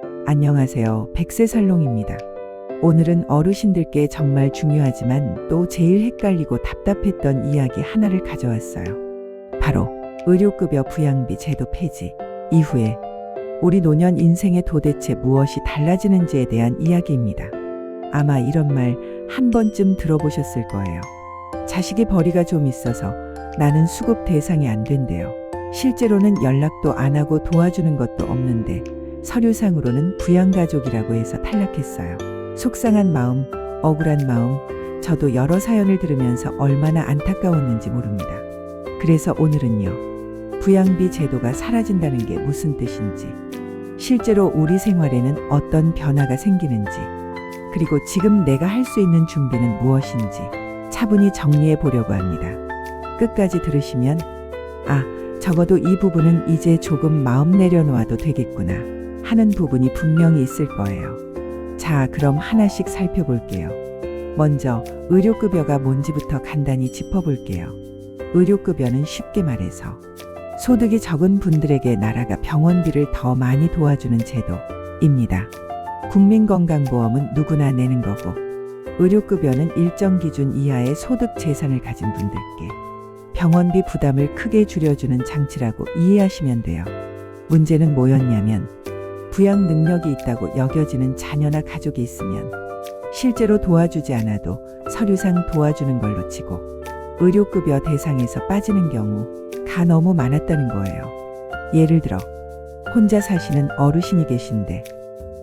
안녕하세요. 백세살롱입니다. 오늘은 어르신들께 정말 중요하지만 또 제일 헷갈리고 답답했던 이야기 하나를 가져왔어요. 바로 의료급여 부양비 제도 폐지 이후에 우리 노년 인생에 도대체 무엇이 달라지는지에 대한 이야기입니다. 아마 이런 말 한 번쯤 들어보셨을 거예요. 자식이 벌이가 좀 있어서 나는 수급 대상이 안 된대요. 실제로는 연락도 안 하고 도와주는 것도 없는데 서류상으로는 부양가족이라고 해서 탈락했어요. 속상한 마음, 억울한 마음, 저도 여러 사연을 들으면서 얼마나 안타까웠는지 모릅니다. 그래서 오늘은요, 부양비 제도가 사라진다는 게 무슨 뜻인지, 실제로 우리 생활에는 어떤 변화가 생기는지, 그리고 지금 내가 할 수 있는 준비는 무엇인지 차분히 정리해 보려고 합니다. 끝까지 들으시면 적어도 이 부분은 이제 조금 마음 내려놓아도 되겠구나 하는 부분이 분명히 있을 거예요. 자, 그럼 하나씩 살펴볼게요. 먼저 의료급여가 뭔지부터 간단히 짚어볼게요. 의료급여는 쉽게 말해서 소득이 적은 분들에게 나라가 병원비를 더 많이 도와주는 제도입니다. 국민건강보험은 누구나 내는 거고, 의료급여는 일정 기준 이하의 소득 재산을 가진 분들께 병원비 부담을 크게 줄여주는 장치라고 이해하시면 돼요. 문제는 뭐였냐면, 부양 능력이 있다고 여겨지는 자녀나 가족이 있으면 실제로 도와주지 않아도 서류상 도와주는 걸로 치고 의료급여 대상에서 빠지는 경우가 너무 많았다는 거예요. 예를 들어 혼자 사시는 어르신이 계신데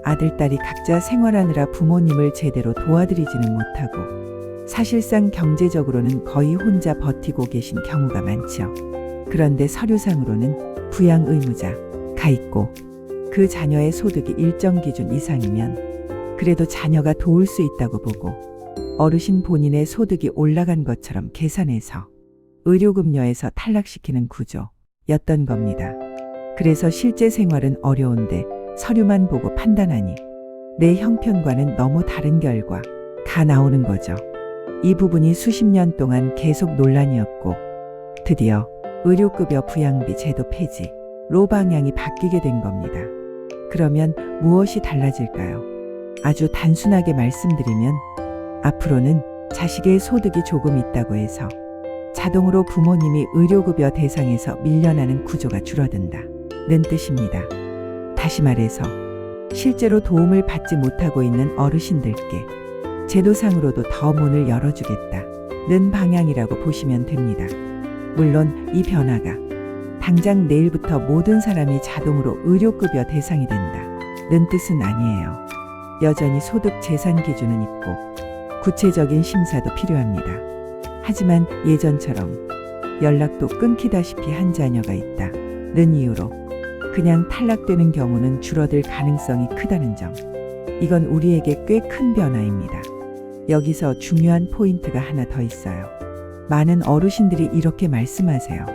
아들, 딸이 각자 생활하느라 부모님을 제대로 도와드리지는 못하고 사실상 경제적으로는 거의 혼자 버티고 계신 경우가 많죠. 그런데 서류상으로는 부양 의무자가 있고 그 자녀의 소득이 일정 기준 이상이면 그래도 자녀가 도울 수 있다고 보고 어르신 본인의 소득이 올라간 것처럼 계산해서 의료급여에서 탈락시키는 구조였던 겁니다. 그래서 실제 생활은 어려운데 서류만 보고 판단하니 내 형편과는 너무 다른 결과가 나오는 거죠. 이 부분이 수십 년 동안 계속 논란이었고 드디어 의료급여 부양비 제도 폐지로 방향이 바뀌게 된 겁니다. 그러면 무엇이 달라질까요? 아주 단순하게 말씀드리면 앞으로는 자식의 소득이 조금 있다고 해서 자동으로 부모님이 의료급여 대상에서 밀려나는 구조가 줄어든다는 뜻입니다. 다시 말해서 실제로 도움을 받지 못하고 있는 어르신들께 제도상으로도 더 문을 열어주겠다는 방향이라고 보시면 됩니다. 물론 이 변화가 당장 내일부터 모든 사람이 자동으로 의료급여 대상이 된다는 뜻은 아니에요. 여전히 소득 재산 기준은 있고 구체적인 심사도 필요합니다. 하지만 예전처럼 연락도 끊기다시피 한 자녀가 있다는 이유로 그냥 탈락되는 경우는 줄어들 가능성이 크다는 점. 이건 우리에게 꽤 큰 변화입니다. 여기서 중요한 포인트가 하나 더 있어요. 많은 어르신들이 이렇게 말씀하세요.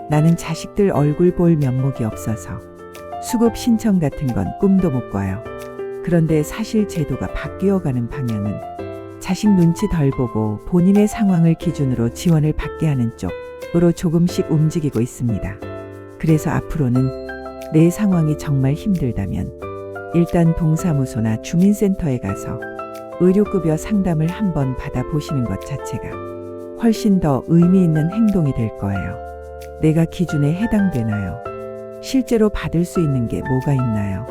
나는 자식들 얼굴 볼 면목이 없어서 수급 신청 같은 건 꿈도 못 꿔요. 그런데 사실 제도가 바뀌어가는 방향은 자식 눈치 덜 보고 본인의 상황을 기준으로 지원을 받게 하는 쪽으로 조금씩 움직이고 있습니다. 그래서 앞으로는 내 상황이 정말 힘들다면 일단 동사무소나 주민센터에 가서 의료급여 상담을 한번 받아보시는 것 자체가 훨씬 더 의미 있는 행동이 될 거예요. 내가 기준에 해당되나요? 실제로 받을 수 있는 게 뭐가 있나요?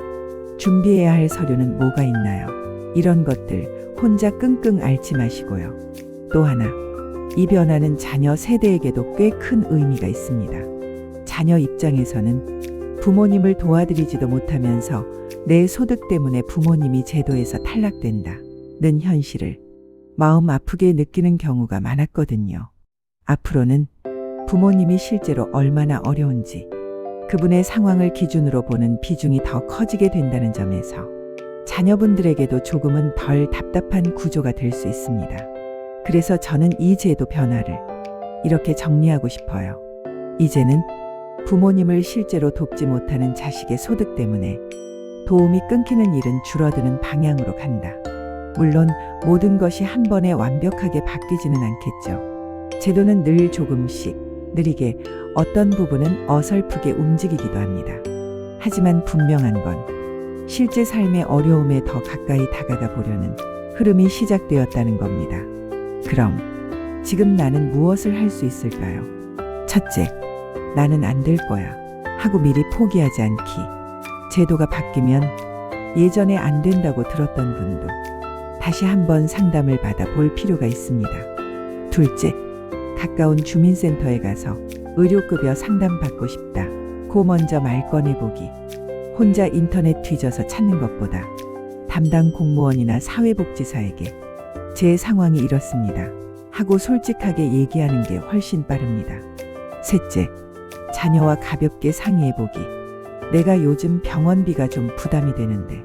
준비해야 할 서류는 뭐가 있나요? 이런 것들 혼자 끙끙 앓지 마시고요. 또 하나, 이 변화는 자녀 세대에게도 꽤 큰 의미가 있습니다. 자녀 입장에서는 부모님을 도와드리지도 못하면서 내 소득 때문에 부모님이 제도에서 탈락된다는 현실을 마음 아프게 느끼는 경우가 많았거든요. 앞으로는 부모님이 실제로 얼마나 어려운지 그분의 상황을 기준으로 보는 비중이 더 커지게 된다는 점에서 자녀분들에게도 조금은 덜 답답한 구조가 될 수 있습니다. 그래서 저는 이 제도 변화를 이렇게 정리하고 싶어요. 이제는 부모님을 실제로 돕지 못하는 자식의 소득 때문에 도움이 끊기는 일은 줄어드는 방향으로 간다. 물론 모든 것이 한 번에 완벽하게 바뀌지는 않겠죠. 제도는 늘 조금씩 느리게 어떤 부분은 어설프게 움직이기도 합니다. 하지만 분명한 건 실제 삶의 어려움에 더 가까이 다가가 보려는 흐름이 시작되었다는 겁니다. 그럼 지금 나는 무엇을 할 수 있을까요? 첫째, 나는 안 될 거야 하고 미리 포기하지 않기. 제도가 바뀌면 예전에 안 된다고 들었던 분도 다시 한번 상담을 받아 볼 필요가 있습니다. 둘째, 가까운 주민센터에 가서 의료급여 상담받고 싶다 고 먼저 말 꺼내보기. 혼자 인터넷 뒤져서 찾는 것보다 담당 공무원이나 사회복지사에게 제 상황이 이렇습니다 하고 솔직하게 얘기하는 게 훨씬 빠릅니다. 셋째, 자녀와 가볍게 상의해보기. 내가 요즘 병원비가 좀 부담이 되는데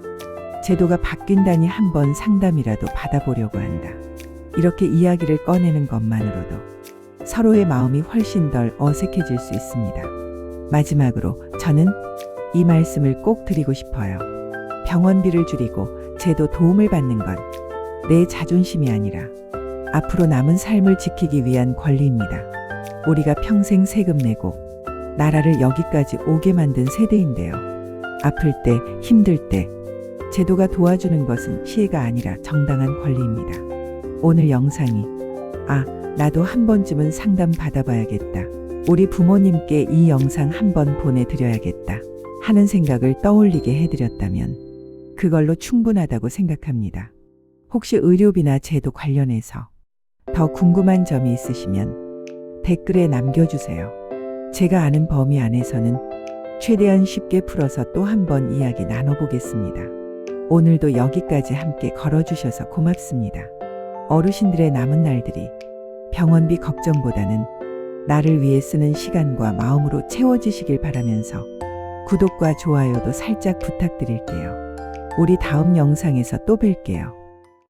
제도가 바뀐다니 한번 상담이라도 받아보려고 한다. 이렇게 이야기를 꺼내는 것만으로도 서로의 마음이 훨씬 덜 어색해질 수 있습니다. 마지막으로 저는 이 말씀을 꼭 드리고 싶어요. 병원비를 줄이고 제도 도움을 받는 건 내 자존심이 아니라 앞으로 남은 삶을 지키기 위한 권리입니다. 우리가 평생 세금 내고 나라를 여기까지 오게 만든 세대인데요. 아플 때, 힘들 때 제도가 도와주는 것은 시혜가 아니라 정당한 권리입니다. 오늘 영상이 나도 한 번쯤은 상담 받아봐야겠다, 우리 부모님께 이 영상 한번 보내드려야겠다 하는 생각을 떠올리게 해드렸다면 그걸로 충분하다고 생각합니다. 혹시 의료비나 제도 관련해서 더 궁금한 점이 있으시면 댓글에 남겨주세요. 제가 아는 범위 안에서는 최대한 쉽게 풀어서 또 한번 이야기 나눠보겠습니다. 오늘도 여기까지 함께 걸어주셔서 고맙습니다. 어르신들의 남은 날들이 병원비 걱정보다는 나를 위해 쓰는 시간과 마음으로 채워지시길 바라면서 구독과 좋아요도 살짝 부탁드릴게요. 우리 다음 영상에서 또 뵐게요.